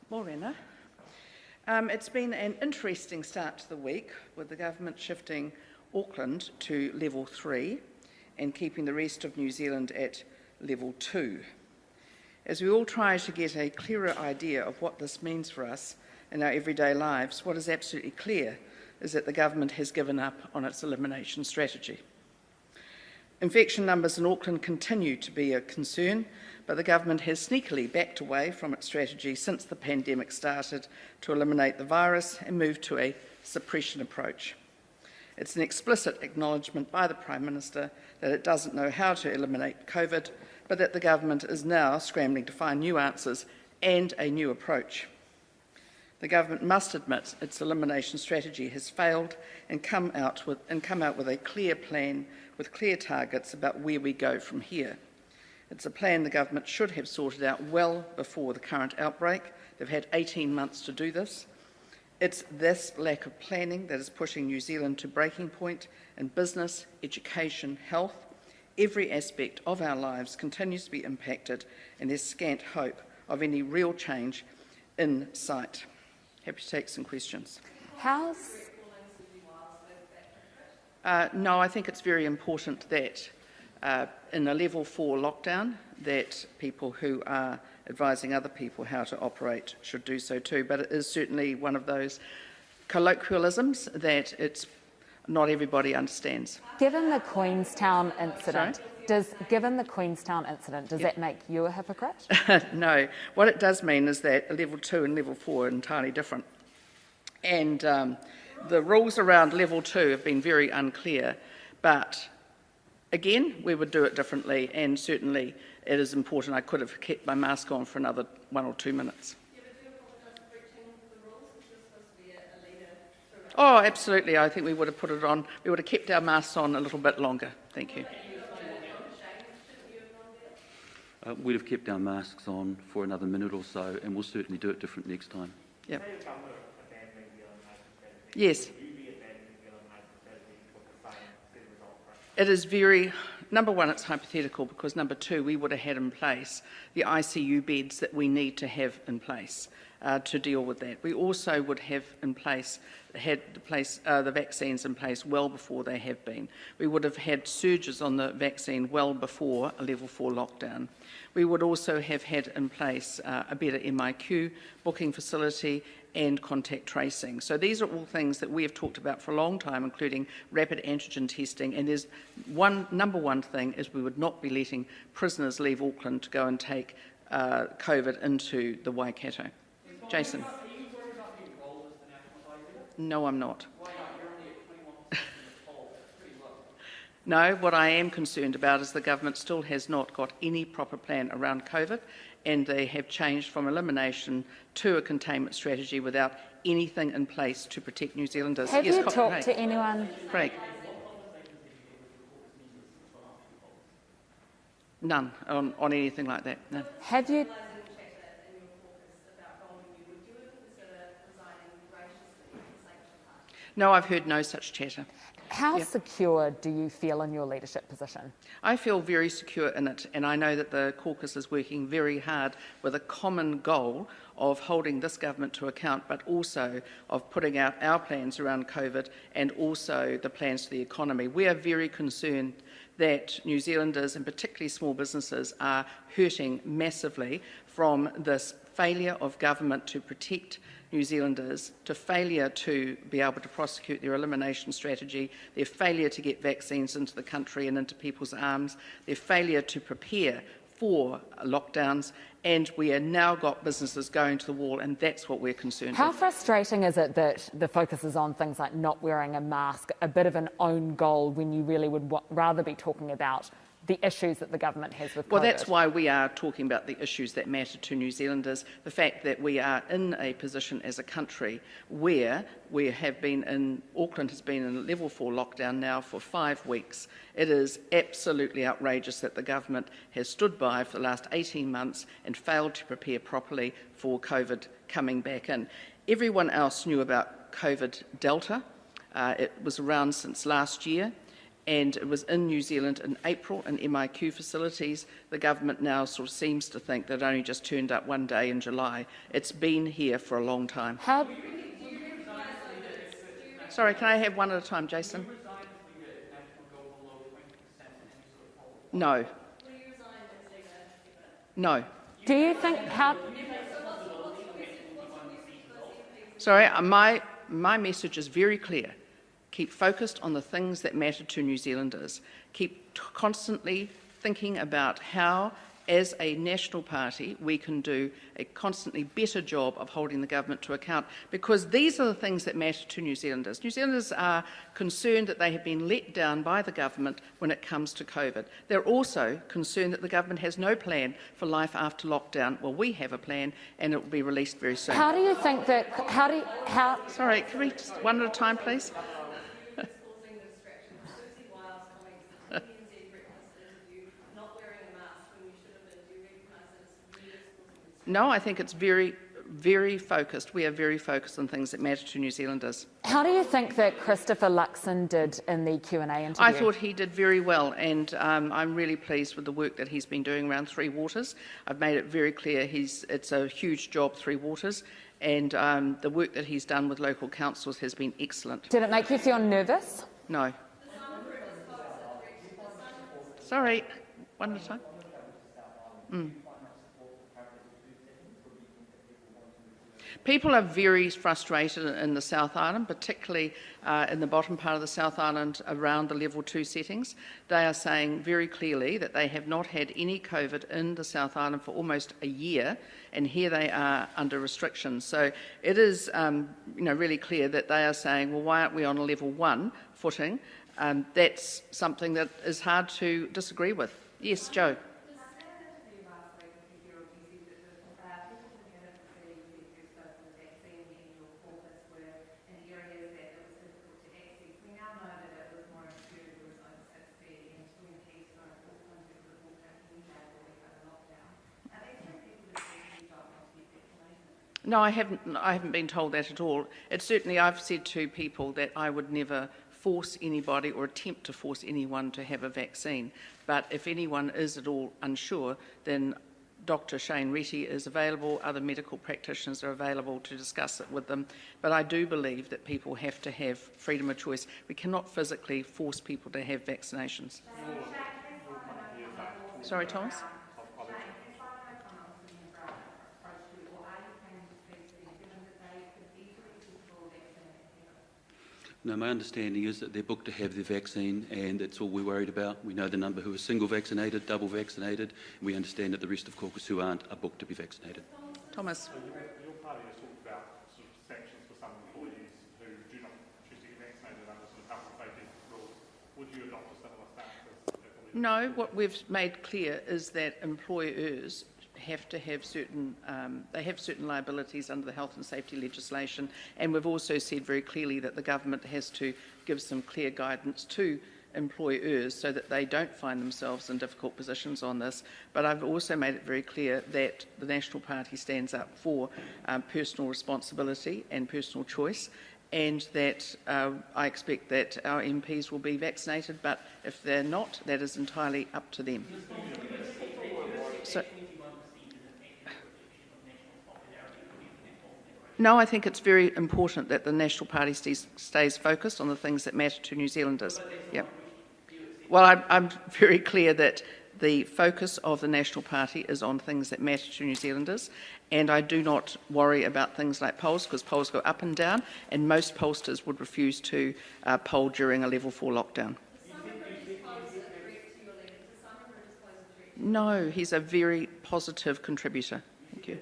Morena. It's been an interesting start to the week, with the government shifting Auckland to level 3 and keeping the rest of New Zealand at level 2. As we all try to get a clearer idea of what this means for us in our everyday lives, what is absolutely clear is that the government has given up on its elimination strategy. Infection numbers in Auckland continue to be a concern, but the government has sneakily backed away from its strategy since the pandemic started to eliminate the virus and moved to a suppression approach. It's an explicit acknowledgement by the Prime Minister that it doesn't know how to eliminate COVID, but that the government is now scrambling to find new answers and a new approach. The government must admit its elimination strategy has failed and come out with a clear plan with clear targets about where we go from here. It's a plan the government should have sorted out well before the current outbreak. They've had 18 months to do this. It's this lack of planning that is pushing New Zealand to breaking point in business, education, health. Every aspect of our lives continues to be impacted, and there's scant hope of any real change in sight. Happy to take some questions. No, I think it's very important that in a level 4 lockdown, that people who are advising other people how to operate should do so too. But it is certainly one of those colloquialisms that not everybody understands. Given the Queenstown incident, does that make you a hypocrite? No. What it does mean is that level 2 and level 4 are entirely different. And the rules around level 2 have been very unclear, but again, we would do it differently, and certainly it is important. I could have kept my mask on for another 1 or 2 minutes. Oh, absolutely. I think we would have put it on. We would have kept our masks on a little bit longer. Thank you. We'd have kept our masks on for another minute or so, and we'll certainly do it different next time. Yeah. Yes. It is number one, it's hypothetical, because number two, we would have had in place the ICU beds that we need to have in place to deal with that. We also would have had the vaccines in place well before they have been. We would have had surges on the vaccine well before a level 4 lockdown. We would also have had in place a better MIQ booking facility and contact tracing. So these are all things that we have talked about for a long time, including rapid antigen testing. And there's number one thing is we would not be letting prisoners leave Auckland to go and take COVID into the Waikato. Jason. Are you worried about being rolled as the national target? No, I'm not. Why not? You're only at 21% in the poll. That's pretty low. No, what I am concerned about is the government still has not got any proper plan around COVID, and they have changed from elimination to a containment strategy without anything in place to protect New Zealanders. Have you talked to anyone? Craig. None on anything like that. No. Have you? No, I've heard no such chatter. How secure do you feel in your leadership position? I feel very secure in it, and I know that the caucus is working very hard with a common goal of holding this government to account, but also of putting out our plans around COVID and also the plans for the economy. We are very concerned that New Zealanders, and particularly small businesses, are hurting massively from this failure of government to protect New Zealanders, to failure to be able to prosecute their elimination strategy, their failure to get vaccines into the country and into people's arms, their failure to prepare for lockdowns, and we have now got businesses going to the wall, and that's what we're concerned with. How frustrating is it that the focus is on things like not wearing a mask, a bit of an own goal, when you really would rather be talking about the issues that the government has with COVID? Well, that's why we are talking about the issues that matter to New Zealanders. The fact that we are in a position as a country where we have been in, Auckland has been in a level 4 lockdown now for 5 weeks. It is absolutely outrageous that the government has stood by for the last 18 months and failed to prepare properly for COVID coming back in. Everyone else knew about COVID Delta. It was around since last year. and it was in New Zealand in April in MIQ facilities. The government now sort of seems to think that it only just turned up one day in July. It's been here for a long time. Sorry, can I have one at a time, Jason? No. No. Do you think Sorry, my message is very clear. Keep focused on the things that matter to New Zealanders. Keep constantly thinking about how, as a national party, we can do a constantly better job of holding the government to account, because these are the things that matter to New Zealanders. New Zealanders are concerned that they have been let down by the government when it comes to COVID. They're also concerned that the government has no plan for life after lockdown. Well, we have a plan, and it will be released very soon. How do you think that? Sorry, can we just one at a time, please? No, I think it's very, very focused. We are very focused on things that matter to New Zealanders. How do you think that Christopher Luxon did in the Q&A interview? I thought he did very well, and I'm really pleased with the work that he's been doing around Three Waters. I've made it very clear it's a huge job, Three Waters, and the work that he's done with local councils has been excellent. Did it make you feel nervous? No. Sorry, one at a time. People are very frustrated in the South Island, particularly in the bottom part of the South Island around the level 2 settings. They are saying very clearly that they have not had any COVID in the South Island for almost a year, and here they are under restrictions. So it is really clear that they are saying, well, why aren't we on a level 1 footing? That's something that is hard to disagree with. Yes, Joe. No, I haven't been told that at all. It's certainly, I've said to people that I would never force anybody or attempt to force anyone to have a vaccine. But if anyone is at all unsure, then Dr. Shane Retty is available, other medical practitioners are available to discuss it with them. But I do believe that people have to have freedom of choice. We cannot physically force people to have vaccinations. Sorry, Thomas? No, my understanding is that they're booked to have their vaccine, and that's all we're worried about. We know the number who are single vaccinated, double vaccinated. We understand that the rest of caucus who aren't are booked to be vaccinated. Thomas. So your party has talked about sort of sanctions for some employees who do not choose to get vaccinated under sort of health and safety rules. Would you adopt a similar stance? No, what we've made clear is that employers have to have certain liabilities under the health and safety legislation, and we've also said very clearly that the government has to give some clear guidance to employers so that they don't find themselves in difficult positions on this. But I've also made it very clear that the National Party stands up for personal responsibility and personal choice, and that I expect that our MPs will be vaccinated, but if they're not, that is entirely up to them. No, I think it's very important that the National Party stays focused on the things that matter to New Zealanders. Yep. Well, I'm very clear that the focus of the National Party is on things that matter to New Zealanders, and I do not worry about things like polls, because polls go up and down, and most pollsters would refuse to poll during a level 4 lockdown. No, he's a very positive contributor. Thank you.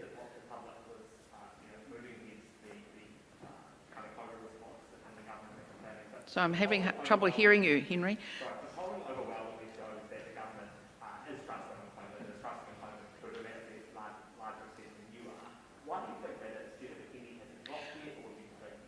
So I'm having trouble hearing you, Henry. The polling overwhelmingly shows that the government is trusting employment, is trusting employment to a dramatically larger extent than you are. Why do you think that is? Do you think any has dropped yet, or do you think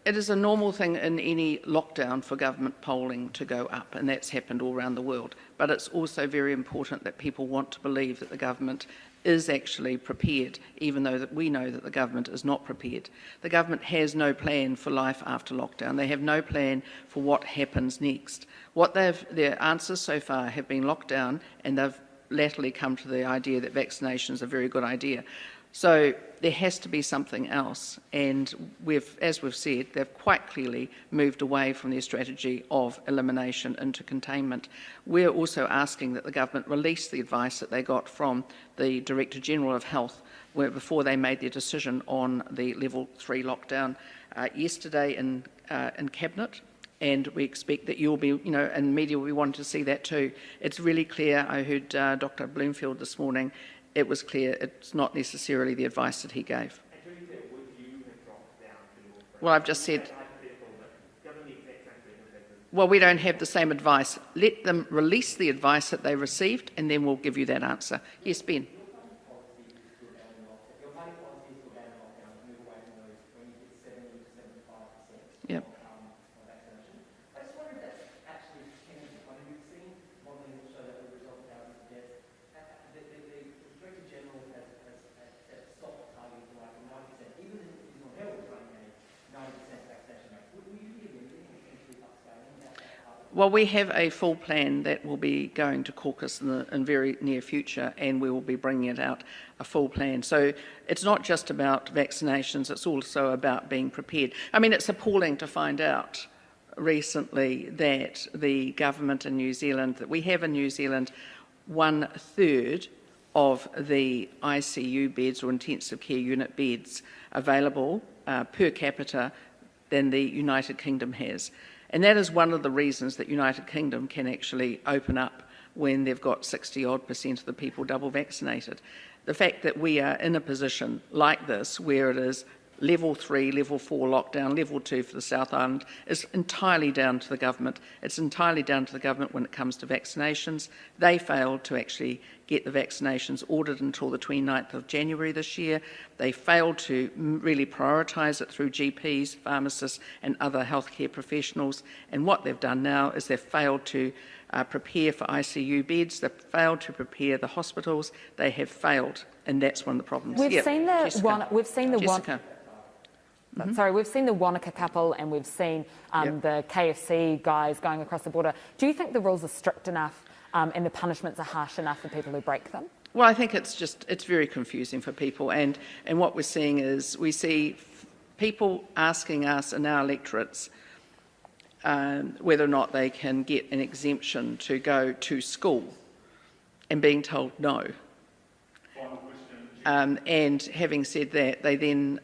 It is a normal thing in any lockdown for government polling to go up, and that's happened all around the world. But it's also very important that people want to believe that the government is actually prepared, even though that we know that the government is not prepared. The government has no plan for life after lockdown. They have no plan for what happens next. Their answers so far have been lockdown, and they've latterly come to the idea that vaccination is a very good idea. So there has to be something else, and as we've said, they've quite clearly moved away from their strategy of elimination into containment. We're also asking that the government release the advice that they got from the Director General of Health before they made their decision on the level 3 lockdown yesterday in Cabinet. And we expect that you'll be, and media will be wanting to see that too. It's really clear. I heard Dr. Bloomfield this morning. It was clear it's not necessarily the advice that he gave. Well, I've just said, well, we don't have the same advice. Let them release the advice that they received, and then we'll give you that answer. Yes, Ben. Yep. Well, we have a full plan that will be going to caucus in the very near future, and we will be bringing it out, a full plan. So it's not just about vaccinations, it's also about being prepared. I mean, it's appalling to find out recently that the government in New Zealand, that we have in New Zealand 1/3 of the ICU beds or intensive care unit beds available per capita than the United Kingdom has. And that is one of the reasons that United Kingdom can actually open up when they've got 60-odd% of the people double vaccinated. The fact that we are in a position like this, where it is level 3, level 4 lockdown, level 2 for the South Island, is entirely down to the government. It's entirely down to the government when it comes to vaccinations. They failed to actually get the vaccinations ordered until the 29th of January this year. They failed to really prioritise it through GPs, pharmacists and other healthcare professionals. And what they've done now is they've failed to prepare for ICU beds. They've failed to prepare the hospitals. They have failed, and that's one of the problems. We've seen the Jessica. we've seen the Jessica. Sorry, we've seen the Wanaka couple, and we've seen the KFC guys going across the border. Do you think the rules are strict enough and the punishments are harsh enough for people who break them? Well, I think it's very confusing for people, and what we're seeing is we see people asking us in our electorates whether or not they can get an exemption to go to school, and being told no. And having said that, they then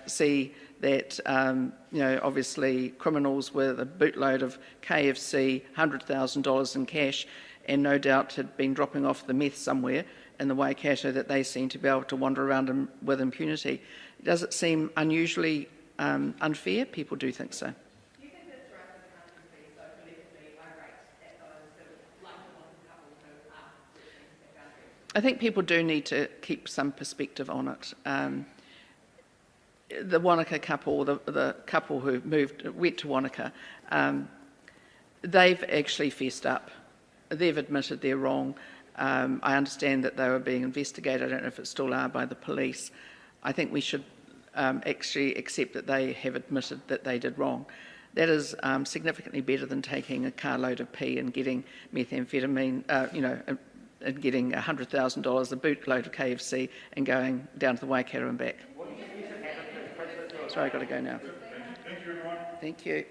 see that, obviously criminals with a bootload of KFC, $100,000 in cash, and no doubt had been dropping off the meth somewhere in the Waikato, that they seem to be able to wander around with impunity. Does it seem unusually unfair? People do think so. Do you think that's right for the country to be so politically irate at those that like the one couple who are reaching their boundaries? I think people do need to keep some perspective on it. The Wanaka couple, the couple who went to Wanaka, they've actually fessed up. They've admitted they're wrong. I understand that they were being investigated. I don't know if it still are by the police. I think we should actually accept that they have admitted that they did wrong. That is significantly better than taking a carload of pee and getting methamphetamine, and getting $100,000, a bootload of KFC, and going down to the Waikato and back. Sorry, I've got to go now. Thank you, everyone. Thank you.